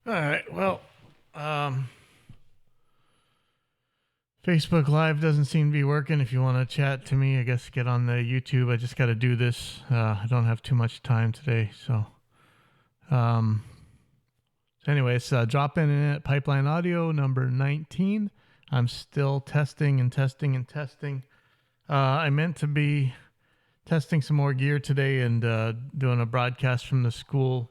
All right. Well, Facebook Live doesn't seem to be working. If you want to chat to me, I guess get on the YouTube. I just got to do this. I don't have too much time today. Um, anyways, drop in at Pipeline Audio number 19. I'm still testing and testing and testing. I meant to be testing some more gear today and doing a broadcast from the school.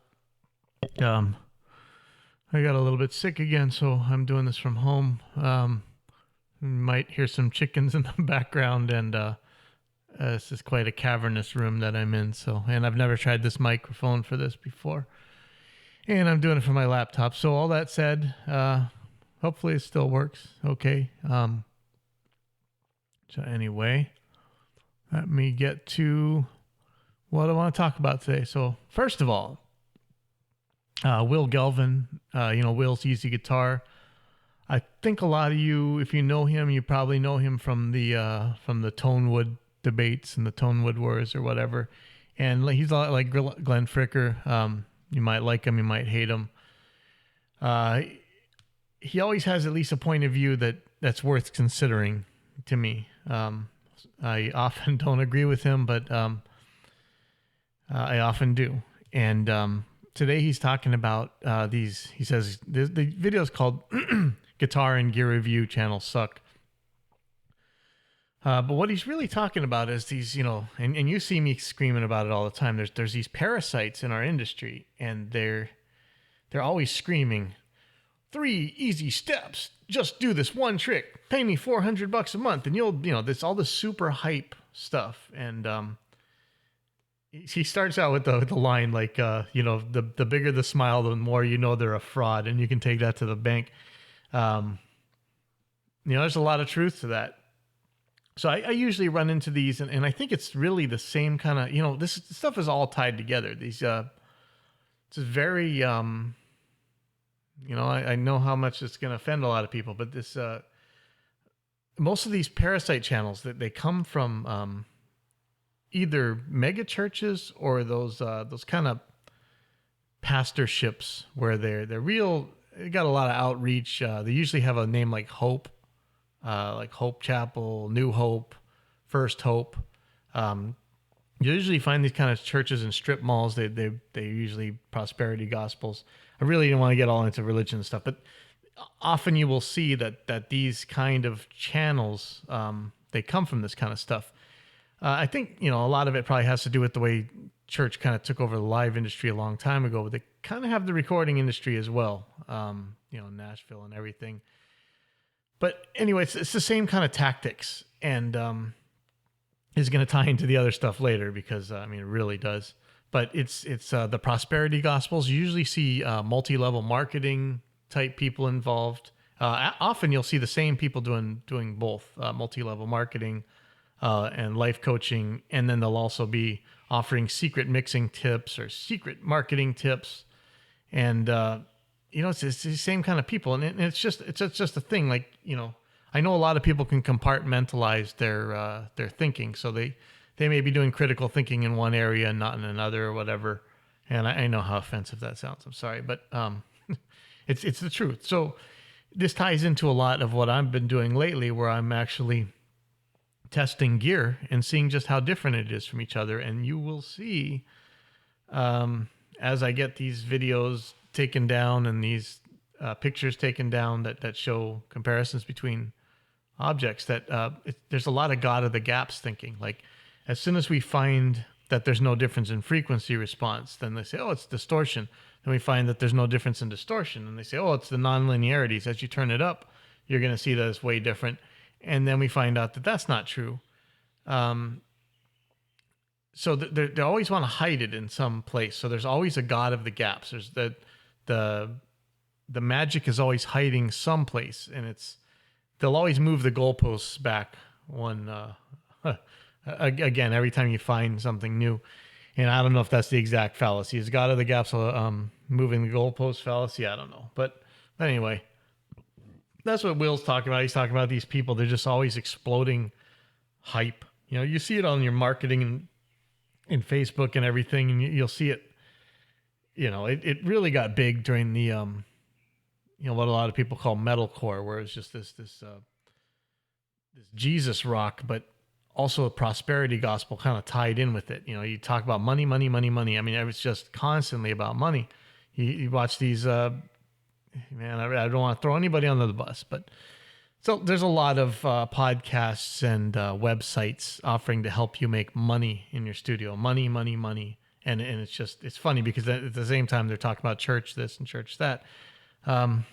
I got a little bit sick again, so I'm doing this from home. You might hear some chickens in the background, and this is quite a cavernous room that I'm in. And I've never tried this microphone for this before, and I'm doing it from my laptop. So all that said, hopefully it still works okay. So anyway, let me get to what I want to talk about today. So first of all, Will Gelvin, Will's Easy Guitar. I think a lot of you, if you know him, you probably know him from the Tonewood debates and the Tonewood Wars or whatever. And he's a lot like Glenn Fricker. You might like him, you might hate him. He always has at least a point of view that's worth considering to me. I often don't agree with him, but I often do. And today he's talking about these. He says the video is called Guitar and Gear Review Channels Suck. But what he's really talking about is these, and you see me screaming about it all the time. There's these parasites in our industry, and they're always screaming, 3 easy steps. Just do this one trick. Pay me $400 a month, and you'll, this all this super hype stuff. And he starts out with the line like, the bigger the smile, the more you know they're a fraud, and you can take that to the bank. There's a lot of truth to that. So I usually run into these, and I think it's really the same kind of, this stuff is all tied together. These, it's very, I know how much it's going to offend a lot of people, but this, most of these parasite channels that they come from, either mega churches or those kind of pastorships where they're real. They got a lot of outreach. They usually have a name like Hope Chapel, New Hope, First Hope. You usually find these kind of churches in strip malls. They usually prosperity gospels. I really don't want to get all into religion and stuff, but often you will see that these kind of channels, they come from this kind of stuff. I think, a lot of it probably has to do with the way church kind of took over the live industry a long time ago, but they kind of have the recording industry as well, Nashville and everything. But anyway, it's the same kind of tactics, and is going to tie into the other stuff later because, it really does. But it's the prosperity gospels. You usually see multi-level marketing type people involved. Often you'll see the same people doing both multi-level marketing and life coaching, and then they'll also be offering secret mixing tips or secret marketing tips, and it's the same kind of people, and it's just a thing. Like, I know a lot of people can compartmentalize their thinking, so they may be doing critical thinking in one area and not in another or whatever. And I know how offensive that sounds. I'm sorry, but it's the truth. So this ties into a lot of what I've been doing lately, where I'm actually testing gear and seeing just how different it is from each other. And you will see, as I get these videos taken down and these pictures taken down that show comparisons between objects, that there's a lot of God of the gaps thinking. Like, as soon as we find that there's no difference in frequency response, then they say, oh, it's distortion. Then we find that there's no difference in distortion, and they say, oh, it's the nonlinearities. As you turn it up, you're going to see that it's way different. And then we find out that that's not true. So they always want to hide it in some place. So there's always a God of the gaps. There's the magic is always hiding someplace, and they'll always move the goalposts back one again every time you find something new. And I don't know if that's the exact fallacy. Is God of the gaps moving the goalpost fallacy? I don't know, but anyway. That's what Will's talking about. He's talking about these people. They're just always exploding hype. You see it on your marketing and in Facebook and everything, and you'll see it. It really got big during the what a lot of people call metalcore, where it's just this Jesus rock, but also a prosperity gospel kind of tied in with it. You talk about money, money, money, money. I mean, it's just constantly about money. You watch these, man, I don't want to throw anybody under the bus, but so there's a lot of podcasts and websites offering to help you make money in your studio. Money, money, money. And it's funny because at the same time they're talking about church this and church that. But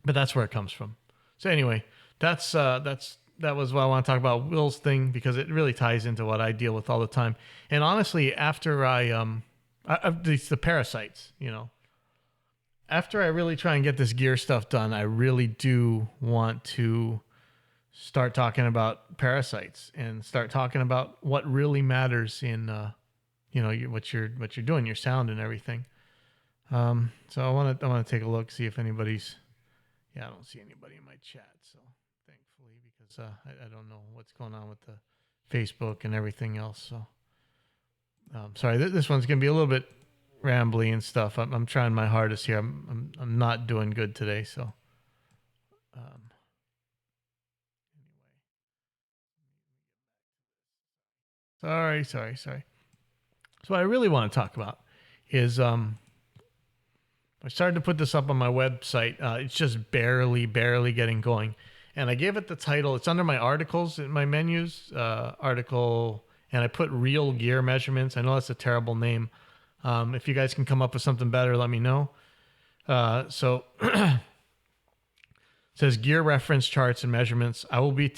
that's where it comes from. So anyway, that was what I want to talk about, Will's thing, because it really ties into what I deal with all the time. And honestly, after the parasites, after I really try and get this gear stuff done, I really do want to start talking about parasites and start talking about what really matters in, what you're doing, your sound and everything. So I want to take a look, see if anybody's. Yeah, I don't see anybody in my chat, so thankfully, because I don't know what's going on with the Facebook and everything else. So sorry, this one's gonna be a little bit rambly and stuff. I'm trying my hardest here. I'm not doing good today, so anyway. Sorry. So what I really want to talk about is I started to put this up on my website. It's just barely getting going. And I gave it the title. It's under my articles in my menus, article, and I put real gear measurements. I know that's a terrible name. If you guys can come up with something better, let me know. So it says gear reference charts and measurements. I will be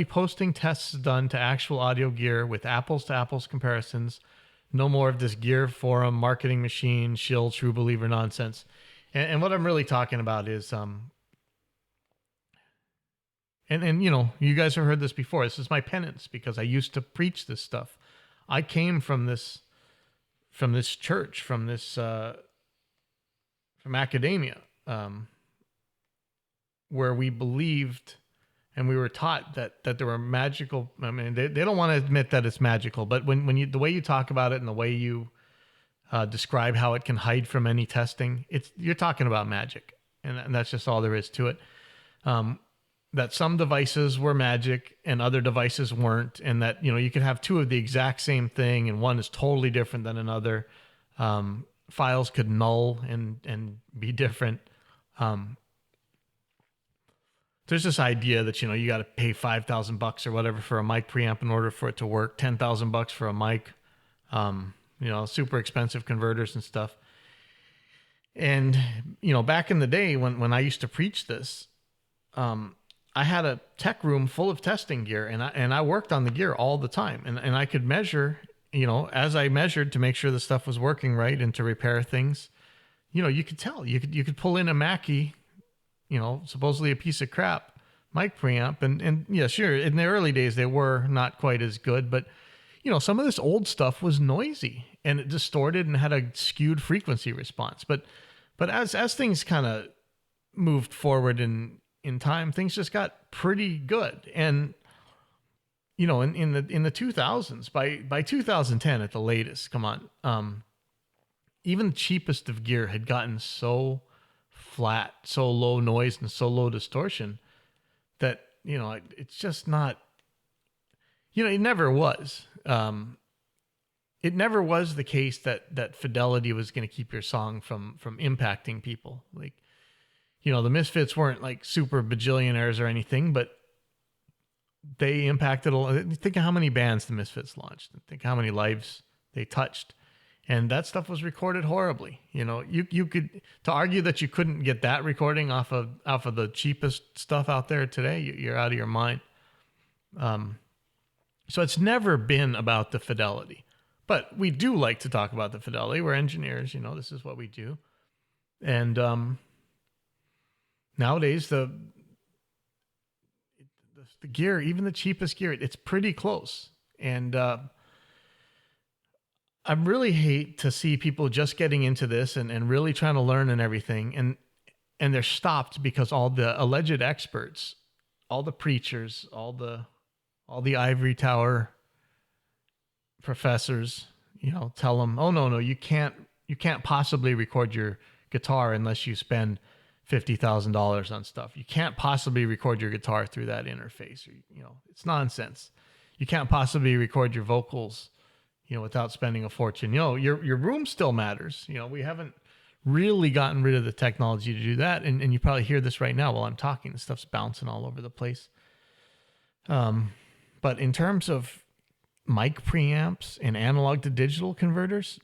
posting tests done to actual audio gear with apples to apples comparisons. No more of this gear forum, marketing machine, shill, true believer nonsense. And what I'm really talking about is, and you guys have heard this before. This is my penance because I used to preach this stuff. I came from this church, from academia, where we believed and we were taught that there were magical. I mean, they don't want to admit that it's magical, but when you, the way you talk about it and the way you describe how it can hide from any testing, you're talking about magic, and that's just all there is to it. That some devices were magic and other devices weren't, and that you could have two of the exact same thing, and one is totally different than another. Files could null and be different. There's this idea that you got to pay $5,000 or whatever for a mic preamp in order for it to work. $10,000 for a mic. Super expensive converters and stuff. And back in the day when I used to preach this, I had a tech room full of testing gear, and I worked on the gear all the time, and I could measure. As I measured to make sure the stuff was working right and to repair things, you could tell. You could pull in a Mackie, supposedly a piece of crap mic preamp. And yeah, sure, in the early days, they were not quite as good, but some of this old stuff was noisy and it distorted and had a skewed frequency response. But as things kind of moved forward in time, things just got pretty good. And, in the 2000s, by 2010 at the latest, come on, even the cheapest of gear had gotten so flat, so low noise and so low distortion that it's just not. It never was. It never was the case that fidelity was going to keep your song from impacting people. Like, the Misfits weren't like super bajillionaires or anything, but they impacted a lot. Think of how many bands the Misfits launched. Think how many lives they touched. And that stuff was recorded horribly. You could, to argue that you couldn't get that recording off of the cheapest stuff out there today, you're out of your mind. So it's never been about the fidelity, but we do like to talk about the fidelity. We're engineers, this is what we do. And nowadays the gear, even the cheapest gear, it's pretty close. And I really hate to see people just getting into this and really trying to learn and everything. And they're stopped because all the alleged experts, all the preachers, all the ivory tower professors, tell them, oh, no, you can't possibly record your guitar unless you spend $50,000 on stuff. You can't possibly record your guitar through that interface. It's nonsense. You can't possibly record your vocals, without spending a fortune. Your room still matters. We haven't really gotten rid of the technology to do that. And you probably hear this right now while I'm talking. The stuff's bouncing all over the place. But in terms of mic preamps and analog to digital converters,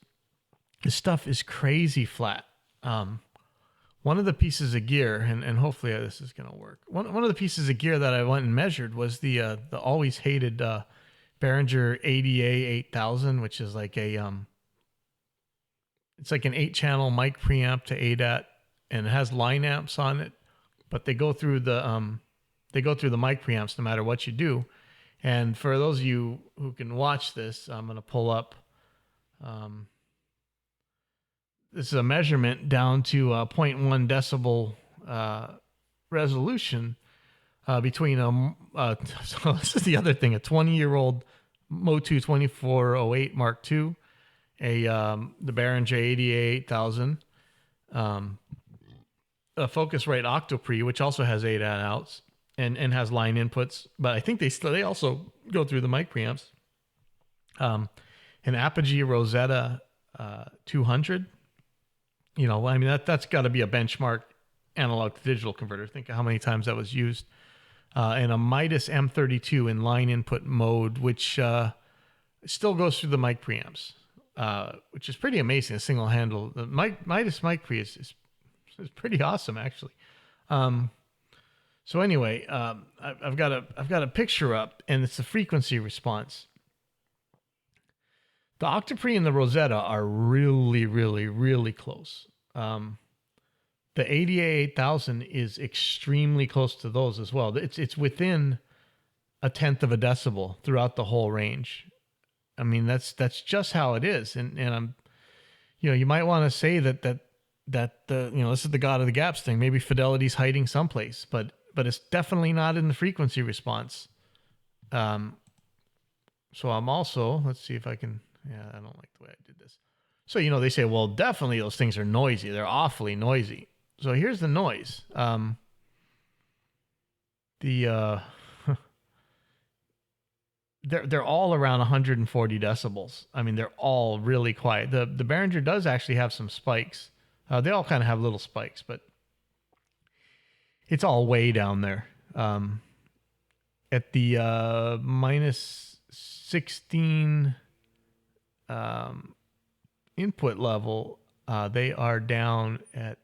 this stuff is crazy flat. One of the pieces of gear, and hopefully this is going to work. One of the pieces of gear that I went and measured was the always hated Behringer ADA 8000, which is like it's like an 8-channel mic preamp to ADAT, and it has line amps on it, but they go through the mic preamps no matter what you do. And for those of you who can watch this, I'm going to pull up. This is a measurement down to 0.1 decibel resolution between so this is the other thing, a 20-year-old Motu 2408 Mark II, the Behringer ADA 8000, a Focusrite Octopre, which also has 8 outs and has line inputs, but I think they also go through the mic preamps. An Apogee Rosetta 200. That's got to be a benchmark analog to digital converter. Think of how many times that was used. And a Midas M32 in line input mode, which still goes through the mic preamps, which is pretty amazing. A single handle. The Midas mic pre is pretty awesome, actually. So anyway, I've got a picture up, and it's the frequency response. The Octopre and the Rosetta are really, really, really close. The ADA 8000 is extremely close to those as well. It's within 1/10 of a decibel throughout the whole range. I mean, that's just how it is. And I'm, you might want to say that this is the God of the gaps thing. Maybe fidelity's hiding someplace, but it's definitely not in the frequency response. So I'm also, let's see if I can. Yeah, I don't like the way I did this. So, they say, well, definitely those things are noisy. They're awfully noisy. So here's the noise. They're all around 140 decibels. I mean, they're all really quiet. The Behringer does actually have some spikes. They all kind of have little spikes, but it's all way down there. At the minus 16 input level, they are down at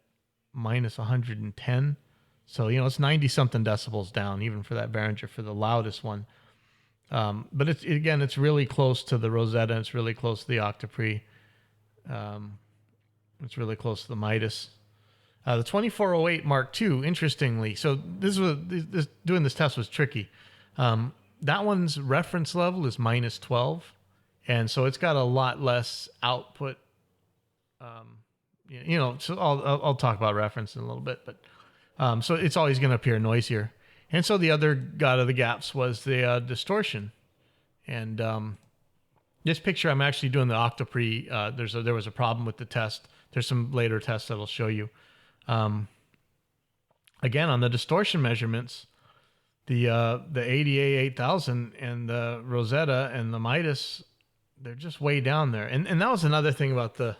minus 110. So, it's 90 something decibels down, even for that Behringer, for the loudest one. But it's really close to the Rosetta. It's really close to the Octopre. It's really close to the Midas. The 2408 Mark II, interestingly, so doing this test was tricky. That one's reference level is minus 12. And so it's got a lot less output. So I'll talk about reference in a little bit, but so it's always going to appear noisier. And so the other God of the gaps was the distortion. And this picture, I'm actually doing the Octopre. There was a problem with the test. There's some later tests that'll show you. Again, on the distortion measurements, the ADA 8000 and the Rosetta and the Midas, they're just way down there. And that was another thing about the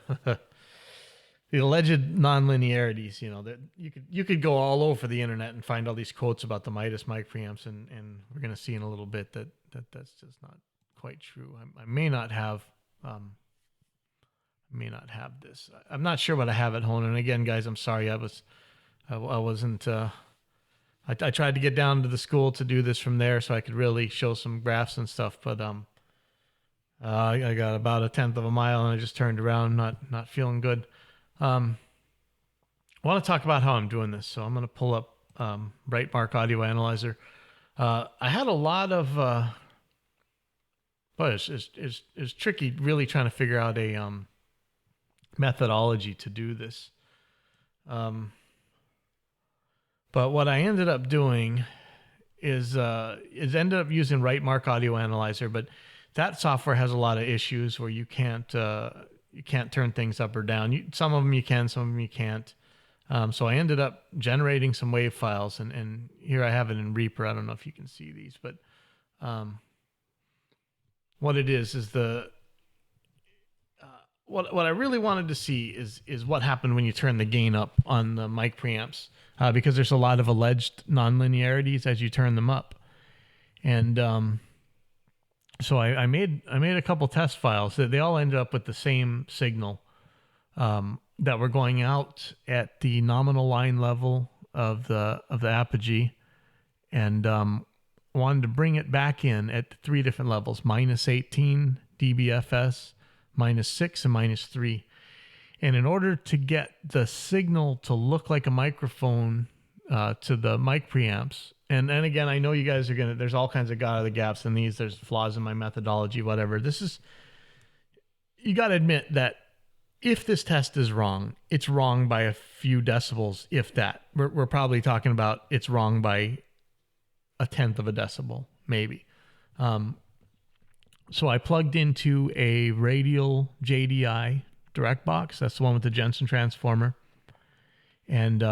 the alleged nonlinearities. That you could go all over the internet and find all these quotes about the Midas mic preamps, and we're going to see in a little bit that's just not quite true. I may not have this. I'm not sure what I have at home. And again, guys, I'm sorry. I wasn't. I tried to get down to the school to do this from there so I could really show some graphs and stuff, but I got about 1/10 of a mile and I just turned around, not feeling good. I want to talk about how I'm doing this, so I'm going to pull up Brightmark Audio Analyzer. I had a lot of, but it's tricky really trying to figure out a methodology to do this. But what I ended up doing is ended up using Brightmark Audio Analyzer, but that software has a lot of issues where you can't you can't turn things up or down. Some of them you can, some of them you can't. So I ended up generating some wave files, and here I have it in Reaper. I don't know if you can see these, but what it is the what I really wanted to see is what happened when you turn the gain up on the mic preamps, because there's a lot of alleged nonlinearities as you turn them up, and so I made a couple test files that they all ended up with the same signal, that were going out at the nominal line level of the apogee, and wanted to bring it back in at 3 different levels: minus 18 dBFS, minus 6, and minus 3. And in order to get the signal to look like a microphone to the mic preamps, and again, I know you guys are gonna, there's all kinds of God of the gaps in these. There's flaws in my methodology, whatever. This is, you got to admit that if this test is wrong, it's wrong by a few decibels, if that. We're probably talking about it's wrong by 1/10 of a decibel, maybe. So I plugged into a radial JDI direct box. That's the one with the Jensen transformer. And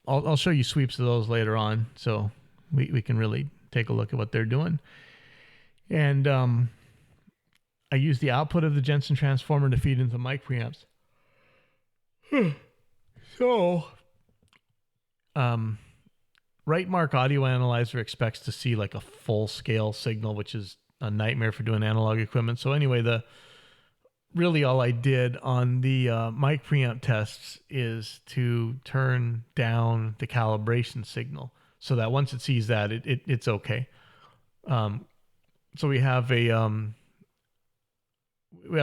I'll show you sweeps of those later on, so we can really take a look at what they're doing. And I use the output of the Jensen transformer to feed into the mic preamps. So, Rightmark Audio Analyzer expects to see like a full scale signal, which is a nightmare for doing analog equipment. So anyway, really all I did on the mic preamp tests is to turn down the calibration signal so that once it sees that, it's okay. So we have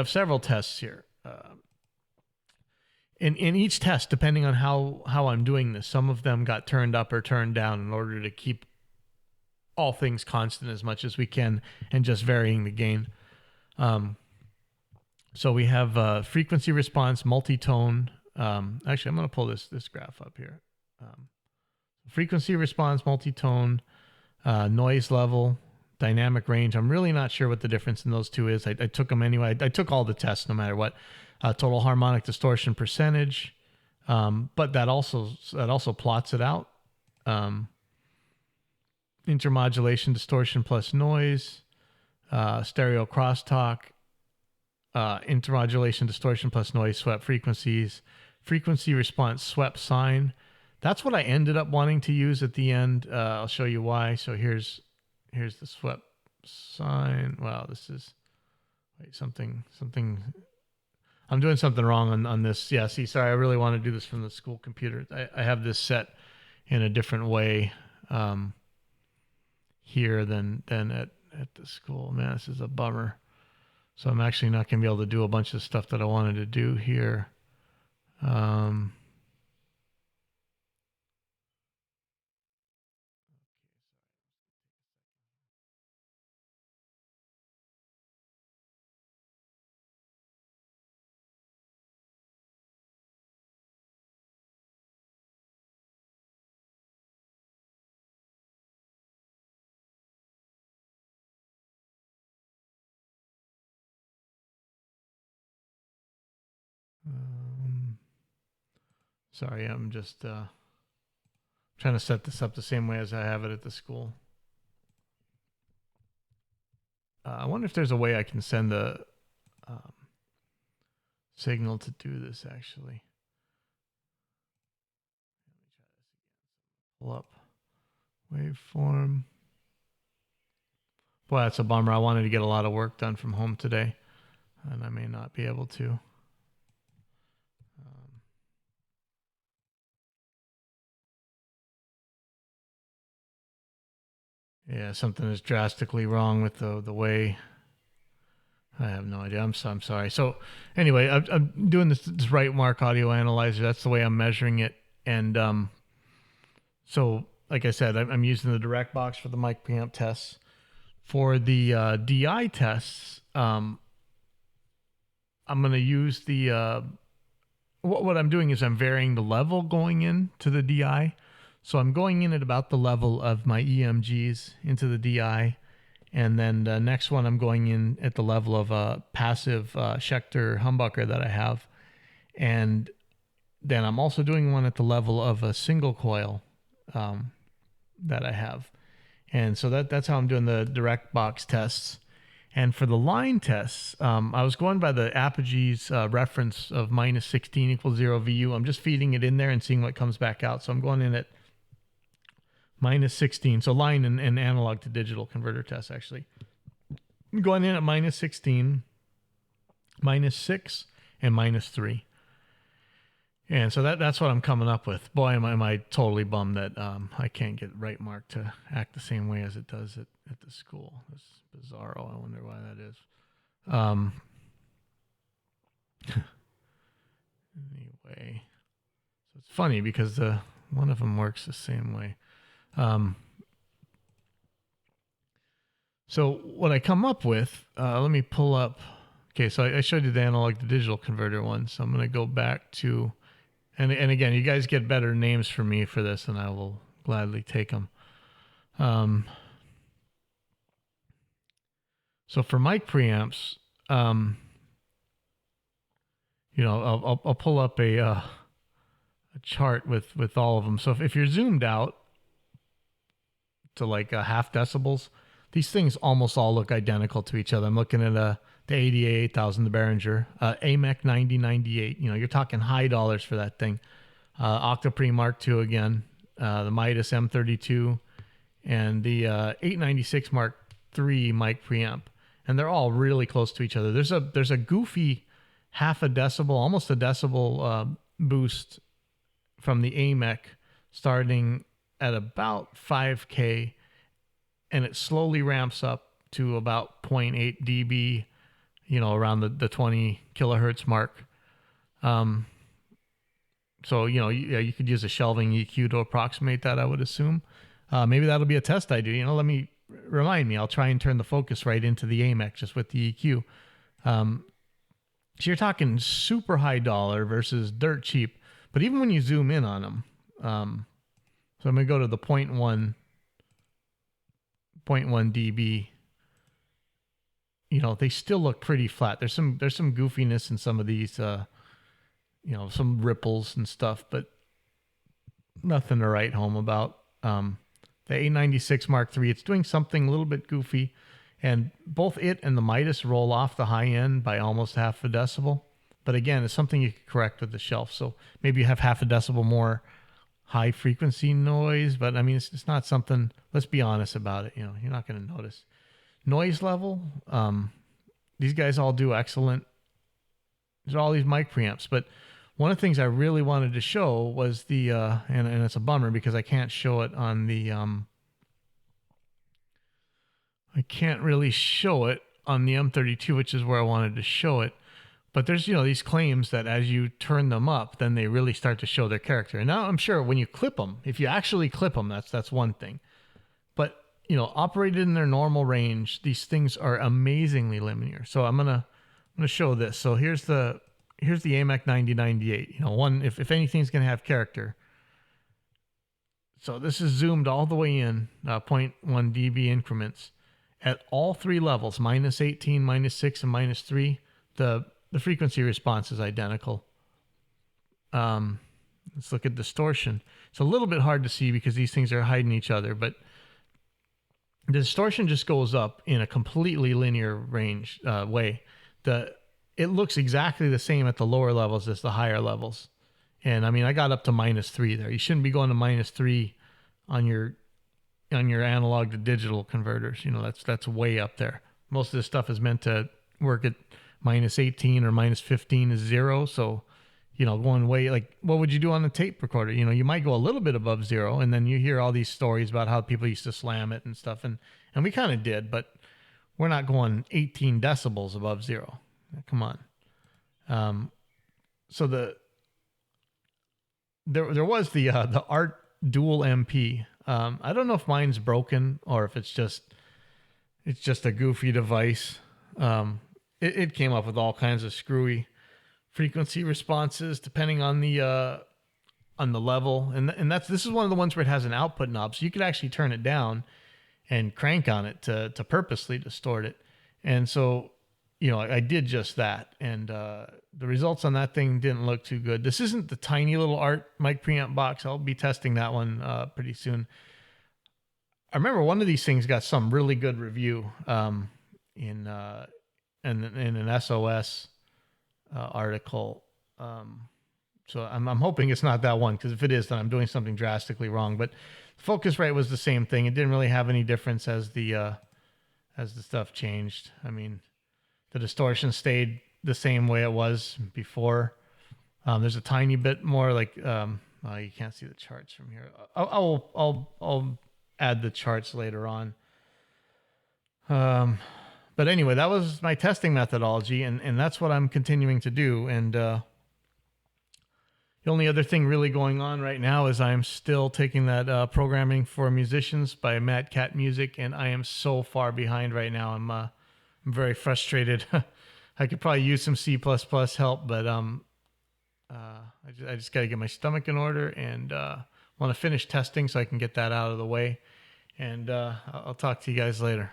several tests here. In each test, depending on how I'm doing this, some of them got turned up or turned down in order to keep all things constant as much as we can and just varying the gain. So we have frequency response, multi-tone. Actually, I'm going to pull this graph up here. Frequency response, multi-tone, noise level, dynamic range. I'm really not sure what the difference in those two is. I took them anyway. I took all the tests no matter what. Total harmonic distortion percentage, but that also plots it out. Intermodulation distortion plus noise, stereo crosstalk, intermodulation distortion plus noise, swept frequencies, frequency response swept sine. That's what I ended up wanting to use at the end. I'll show you why. So here's the swept sine. Wow, this is something. I'm doing something wrong on this. Yeah, see, sorry, I really want to do this from the school computer. I have this set in a different way here than at the school. Man, this is a bummer. So I'm actually not going to be able to do a bunch of stuff that I wanted to do here. Sorry, I'm just trying to set this up the same way as I have it at the school. I wonder if there's a way I can send a signal to do this, actually. Pull up waveform. Boy, that's a bummer. I wanted to get a lot of work done from home today, and I may not be able to. Yeah, something is drastically wrong with the way. I have no idea. I'm sorry. So anyway, I'm doing this Rightmark Audio Analyzer. That's the way I'm measuring it. And so, like I said, I'm using the direct box for the mic preamp tests. For the DI tests, I'm going to use the... what I'm doing is I'm varying the level going into the DI. So I'm going in at about the level of my EMGs into the DI, And then the next one, I'm going in at the level of a passive Schecter humbucker that I have. And then I'm also doing one at the level of a single coil that I have. And so that's how I'm doing the direct box tests. And for the line tests, I was going by the Apogee's reference of minus 16 equals 0 VU. I'm just feeding it in there and seeing what comes back out. So I'm going in at minus 16. So line and analog to digital converter test, actually. I'm going in at minus 16, minus 6, and minus 3. And so that's what I'm coming up with. Boy, am I totally bummed that I can't get right mark to act the same way as it does at the school. It's bizarro. I wonder why that is. Anyway, so it's funny because one of them works the same way. So what I come up with, let me pull up. Okay, so I showed you the analog to digital converter one. So I'm going to go back to, and again, you guys get better names from me for this, and I will gladly take them. So for mic preamps, I'll pull up a chart with all of them. So if you're zoomed out to like a half decibels, these things almost all look identical to each other. I'm looking at the ADA 8000, the Behringer, AMEC 9098. You're talking high dollars for that thing. Octoprene Mark II again, the Midas M32, and the 896 Mark III mic preamp. And they're all really close to each other. There's a goofy half a decibel, almost a decibel boost from the AMEC starting at about 5K, and it slowly ramps up to about 0.8 dB, around the 20 kilohertz mark. So, you could use a shelving EQ to approximate that, I would assume. Maybe that'll be a test I do. Let me remind me. I'll try and turn the focus right into the AMEC just with the EQ. So you're talking super high dollar versus dirt cheap. But even when you zoom in on them, so I'm going to go to the 0.1 dB. They still look pretty flat. There's some goofiness in some of these, some ripples and stuff, but nothing to write home about. The A96 Mark III, it's doing something a little bit goofy, and both it and the Midas roll off the high end by almost half a decibel. But again, it's something you can correct with the shelf. So maybe you have half a decibel more high frequency noise, but I mean, it's not something, let's be honest about it. You're not going to notice. Noise level, these guys all do excellent. There's all these mic preamps, but one of the things I really wanted to show was the, and it's a bummer because I can't show it on the, I can't really show it on the M32, which is where I wanted to show it. But there's, these claims that as you turn them up, then they really start to show their character. And now I'm sure when you clip them, if you actually clip them, that's one thing. But, operated in their normal range, these things are amazingly linear. So I'm gonna show this. So here's the AMEC 9098. One, if anything's gonna have character. So this is zoomed all the way in, 0.1 dB increments at all three levels, minus 18, minus 6, and minus 3. The frequency response is identical. Let's look at distortion. It's a little bit hard to see because these things are hiding each other, but the distortion just goes up in a completely linear range way. It looks exactly the same at the lower levels as the higher levels. And I mean, I got up to minus 3 there. You shouldn't be going to minus 3 on your analog to digital converters. That's way up there. Most of this stuff is meant to work at minus 18 or minus 15 is 0. So, going way, like, what would you do on a tape recorder? You might go a little bit above 0, and then you hear all these stories about how people used to slam it and stuff. And we kind of did, but we're not going 18 decibels above 0. Come on. So there was the Art Dual MP. I don't know if mine's broken or if it's just a goofy device. It came up with all kinds of screwy frequency responses depending on the level, and this is one of the ones where it has an output knob, so you could actually turn it down, and crank on it to purposely distort it. And so, I did just that. And the results on that thing didn't look too good. This isn't the tiny little Art mic preamp box. I'll be testing that one pretty soon. I remember one of these things got some really good review in an SOS article. So I'm hoping it's not that one, because if it is, then I'm doing something drastically wrong. But the focus rate was the same thing. It didn't really have any difference as the stuff changed. I mean, the distortion stayed the same way it was before. There's a tiny bit more like you can't see the charts from here. I'll add the charts later on. But anyway, that was my testing methodology, and that's what I'm continuing to do. And the only other thing really going on right now is I'm still taking that programming for musicians by Mad Cat Music, and I am so far behind right now. I'm very frustrated. I could probably use some C++ help, but I just got to get my stomach in order, and want to finish testing so I can get that out of the way. And I'll talk to you guys later.